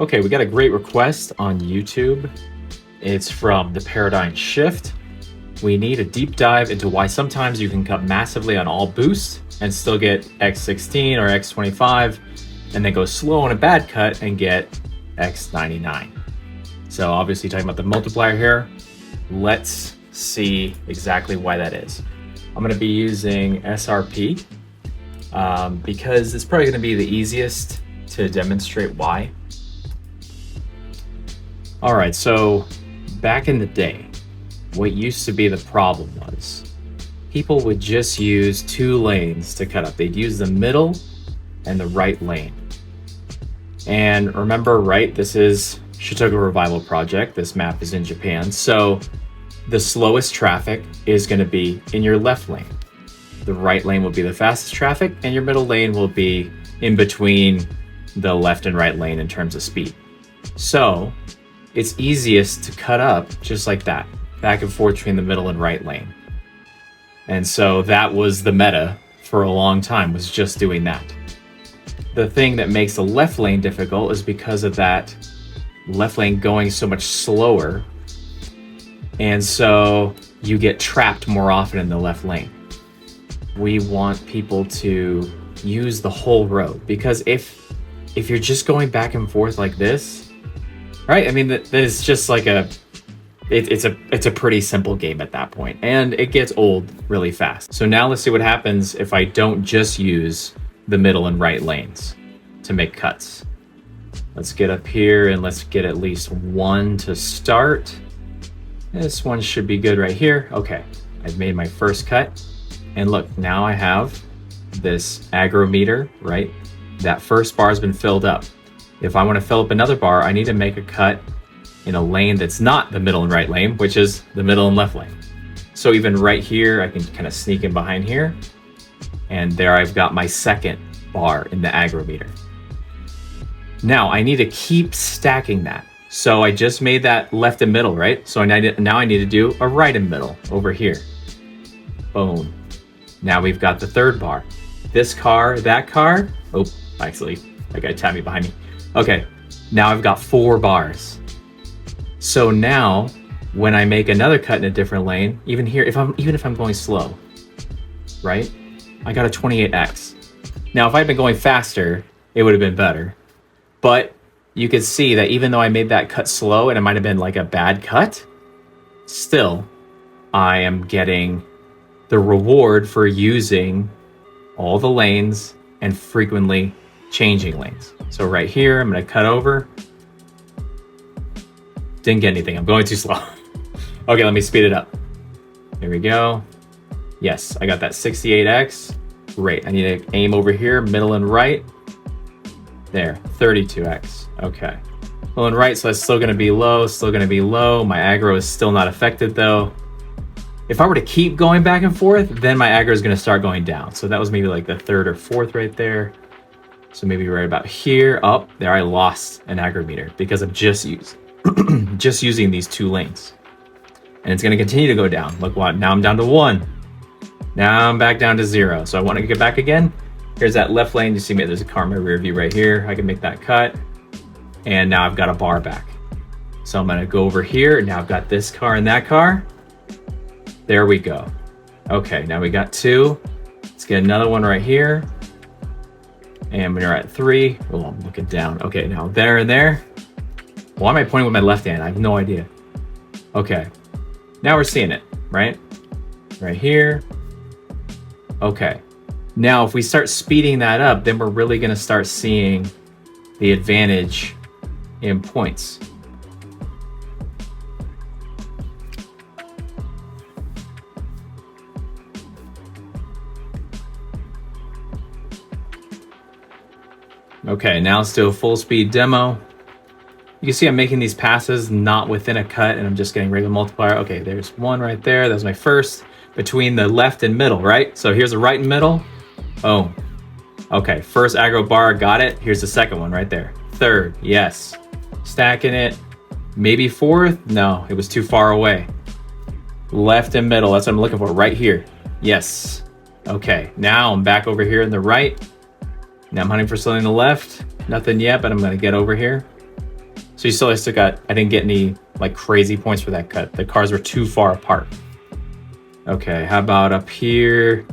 Okay, we got a great request on YouTube. It's from the Paradigm Shift. We need a deep dive into why sometimes you can cut massively on all boosts and still get X16 or X25, and then go slow on a bad cut and get X99. So obviously talking about the multiplier here. Let's see exactly why that is. I'm gonna be using SRP because it's probably gonna be the easiest to demonstrate why. All right, so back in the day, what used to be the problem was people would just use two lanes to cut up. They'd use the middle and the right lane. And remember, right, this is Shotoga Revival Project. This map is in Japan. So the slowest traffic is going to be in your left lane. The right lane will be the fastest traffic, and your middle lane will be in between the left and right lane in terms of speed. So it's easiest to cut up just like that, back and forth between the middle and right lane. And so that was the meta for a long time, was just doing that. The thing that makes the left lane difficult is because of that left lane going so much slower. And so you get trapped more often in the left lane. We want people to use the whole road, because if you're just going back and forth like this, right? I mean, that is just like it's a pretty simple game at that point, and it gets old really fast. So now let's see what happens if I don't just use the middle and right lanes to make cuts. Let's get up here and let's get at least one to start. This one should be good right here. Okay, I've made my first cut, and look, now I have this aggro meter, right? That first bar has been filled up. If I want to fill up another bar, I need to make a cut in a lane that's not the middle and right lane, which is the middle and left lane. So even right here, I can kind of sneak in behind here, and there I've got my second bar in the aggro meter. Now I need to keep stacking that. So I just made that left and middle, right? So now I need to do a right and middle over here. Boom. Now we've got the third bar. This car, that car. Oh, actually, that guy tapped me behind me. Okay, now I've got 4 bars. So now when I make another cut in a different lane, even here, even if I'm going slow, right? I got a 28x. Now if I'd been going faster, it would have been better. But you could see that even though I made that cut slow and it might have been like a bad cut, still I am getting the reward for using all the lanes and frequently changing lanes. So right here, I'm gonna cut over. Didn't get anything, I'm going too slow. Okay, let me speed it up. Here we go. Yes, I got that 68x. Great, I need to aim over here, middle and right. There, 32x, okay. Middle and right, so that's still gonna be low, My aggro is still not affected though. If I were to keep going back and forth, then my aggro is gonna start going down. So that was maybe like the 3rd or 4th right there. So maybe right about here. Up there, I lost an aggro meter because I'm just using these 2 lanes. And it's gonna continue to go down. Look what, now I'm down to 1. Now I'm back down to 0. So I wanna get back again. Here's that left lane. You see me, there's a car in my rear view right here. I can make that cut. And now I've got a bar back. So I'm gonna go over here. And now I've got this car and that car. There we go. Okay, now we got 2. Let's get another one right here. And when you're at 3, oh, I'm looking down. Okay, now there and there. Why am I pointing with my left hand? I have no idea. Okay, now we're seeing it, right? Right here. Okay, now if we start speeding that up, then we're really gonna start seeing the advantage in points. Okay, now let's do a full speed demo. You can see I'm making these passes not within a cut, and I'm just getting regular multiplier. Okay, there's one right there. That was my first between the left and middle, right? So here's the right and middle. Oh, okay, first aggro bar, got it. Here's the second one right there. Third, yes. Stacking it, maybe 4th. No, it was too far away. Left and middle, that's what I'm looking for right here. Yes. Okay, now I'm back over here in the right. Now I'm hunting for something on the left. Nothing yet, but I'm gonna get over here. So you still got, I didn't get any like crazy points for that cut. The cars were too far apart. Okay, how about up here?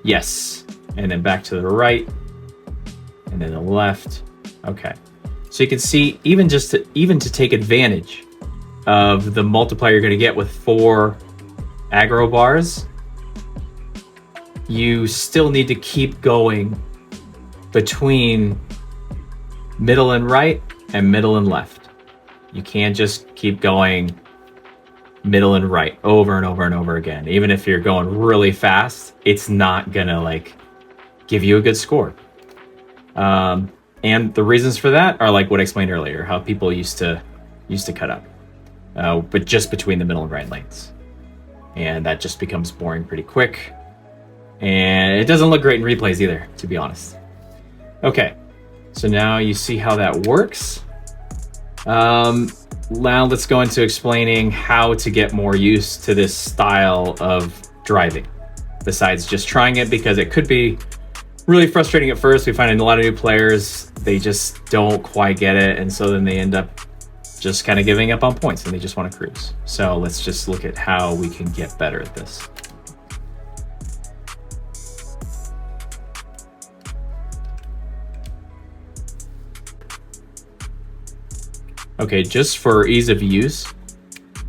Yes. And then back to the right. And then the left. Okay. So you can see, even to take advantage of the multiplier you're going to get with 4 aggro bars, you still need to keep going between middle and right and middle and left. You can't just keep going middle and right over and over and over again. Even if you're going really fast, it's not gonna like give you a good score. And the reasons for that are like what I explained earlier, how people used to cut up, but just between the middle and right lanes. And that just becomes boring pretty quick. And it doesn't look great in replays either, to be honest. Okay, so now you see how that works. Now let's go into explaining how to get more used to this style of driving, besides just trying it, because it could be really frustrating at first. We find a lot of new players, they just don't quite get it, and so then they end up just kind of giving up on points and they just want to cruise. So let's just look at how we can get better at this. Okay, just for ease of use,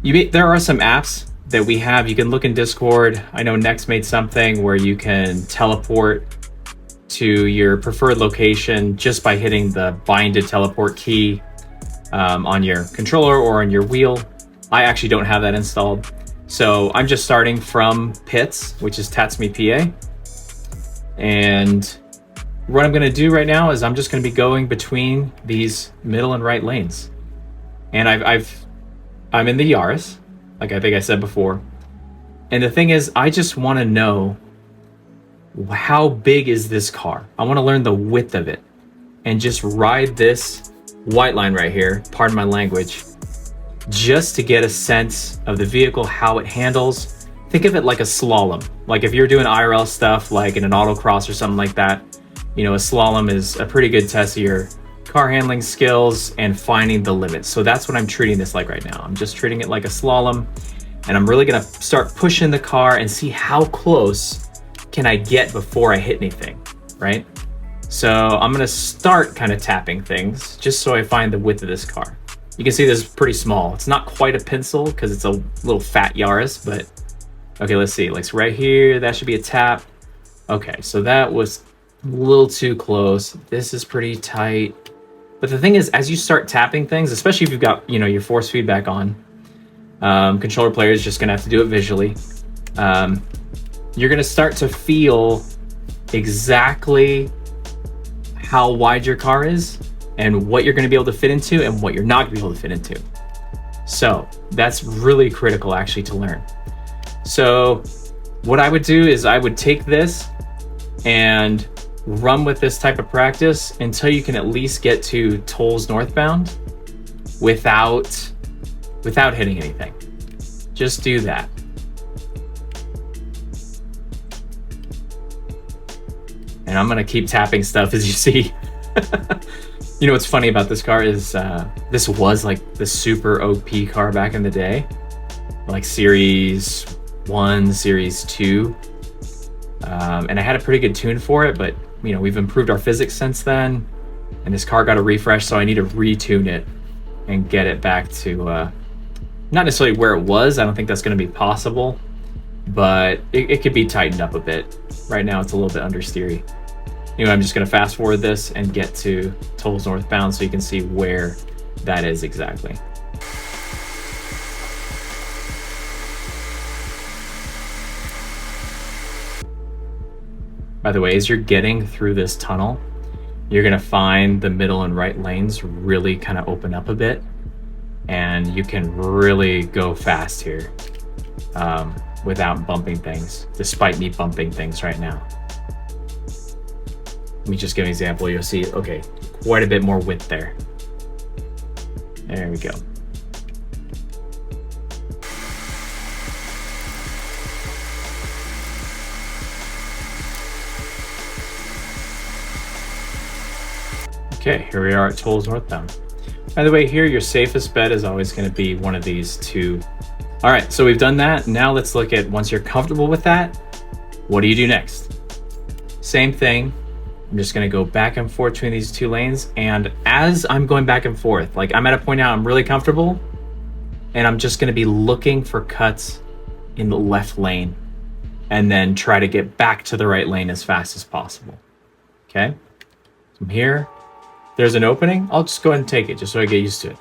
there are some apps that we have. You can look in Discord. I know Next made something where you can teleport to your preferred location just by hitting the bind to teleport key on your controller or on your wheel. I actually don't have that installed. So I'm just starting from pits, which is Tatsumi PA. And what I'm gonna do right now is I'm just gonna be going between these middle and right lanes. And I'm in the Yaris, like I think I said before. And the thing is, I just want to know, how big is this car? I want to learn the width of it and just ride this white line right here, pardon my language, just to get a sense of the vehicle, how it handles. Think of it like a slalom. Like if you're doing IRL stuff, like in an autocross or something like that, you know, a slalom is a pretty good test of your car handling skills and finding the limits. So that's what I'm treating this like right now. I'm just treating it like a slalom, and I'm really gonna start pushing the car and see how close can I get before I hit anything, right? So I'm gonna start kind of tapping things just so I find the width of this car. You can see this is pretty small. It's not quite a pencil because it's a little fat Yaris, but okay, let's see. Like right here, that should be a tap. Okay, so that was a little too close. This is pretty tight. But the thing is, as you start tapping things, especially if you've got, you know, your force feedback on, controller player is just gonna have to do it visually. You're gonna start to feel exactly how wide your car is and what you're gonna be able to fit into and what you're not gonna be able to fit into. So that's really critical actually to learn. So what I would do is I would take this and run with this type of practice until you can at least get to tolls northbound without hitting anything. Just do that. And I'm gonna keep tapping stuff as you see. You know what's funny about this car is this was like the super OP car back in the day, like Series 1, Series 2. And I had a pretty good tune for it, but you know, we've improved our physics since then, and this car got a refresh, so I need to retune it and get it back to not necessarily where it was. I don't think that's going to be possible, but it could be tightened up a bit. Right now it's a little bit understeery. Anyway, I'm just going to fast forward this and get to tolls northbound so you can see where that is exactly. By the way, as you're getting through this tunnel, you're gonna find the middle and right lanes really kind of open up a bit, and you can really go fast here without bumping things, despite me bumping things right now. Let me just give an example. You'll see, okay, quite a bit more width there. There we go. Okay, here we are at tolls northbound. By the way, here, your safest bet is always going to be one of these two. All right, so we've done that. Now let's look at, once you're comfortable with that, what do you do next? Same thing. I'm just going to go back and forth between these two lanes. And as I'm going back and forth, like I'm at a point now I'm really comfortable, and I'm just going to be looking for cuts in the left lane and then try to get back to the right lane as fast as possible. Okay? From here, there's an opening. I'll just go ahead and take it just so I get used to it.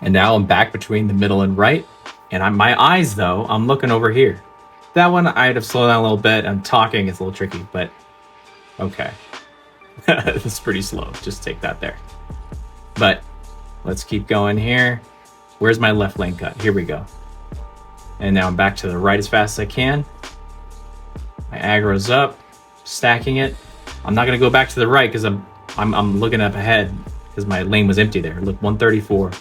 And now I'm back between the middle and right. And my eyes, though, I'm looking over here. That one, I'd have slowed down a little bit. I'm talking, it's a little tricky, but okay. It's pretty slow. Just take that there. But let's keep going here. Where's my left lane cut? Here we go. And now I'm back to the right as fast as I can. My aggro's up, stacking it. I'm not going to go back to the right because I'm looking up ahead because my lane was empty there. Look, 134.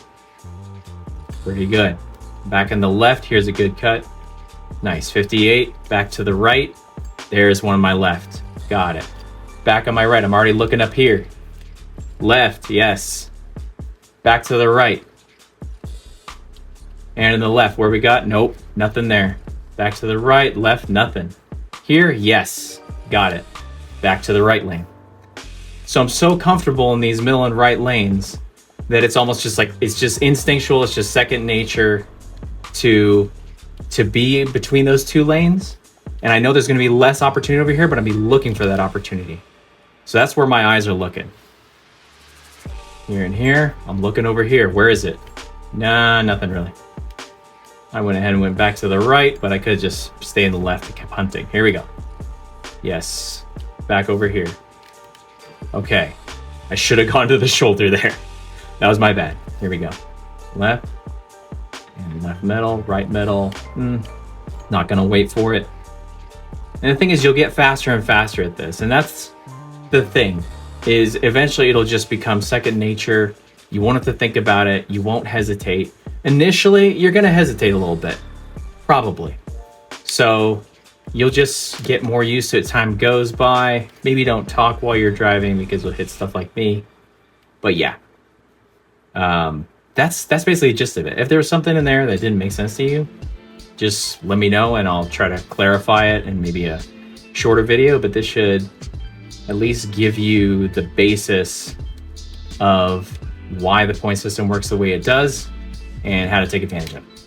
Pretty good. Back in the left, here's a good cut. Nice, 58. Back to the right. There's one on my left. Got it. Back on my right, I'm already looking up here. Left, yes. Back to the right. And in the left, where we got? Nope, nothing there. Back to the right, left, nothing. Here, yes, got it. Back to the right lane. So I'm so comfortable in these middle and right lanes that it's almost just like, it's just instinctual, it's just second nature to be between those two lanes. And I know there's gonna be less opportunity over here, but I'll be looking for that opportunity. So that's where my eyes are looking. Here and here, I'm looking over here. Where is it? Nah, nothing really. I went ahead and went back to the right, but I could just stay in the left and kept hunting. Here we go. Yes, back over here. Okay, I should have gone to the shoulder there. That was my bad. Here we go. Left, and left middle, right middle. Not gonna wait for it. And the thing is, you'll get faster and faster at this. And that's the thing, is eventually it'll just become second nature. You won't have to think about it. You won't hesitate. Initially, you're gonna hesitate a little bit, probably. So you'll just get more used to it. Time goes by. Maybe don't talk while you're driving because you'll hit stuff like me. But yeah, that's basically the gist of it. If there was something in there that didn't make sense to you, just let me know and I'll try to clarify it in maybe a shorter video. But this should at least give you the basis of why the point system works the way it does and how to take advantage of it.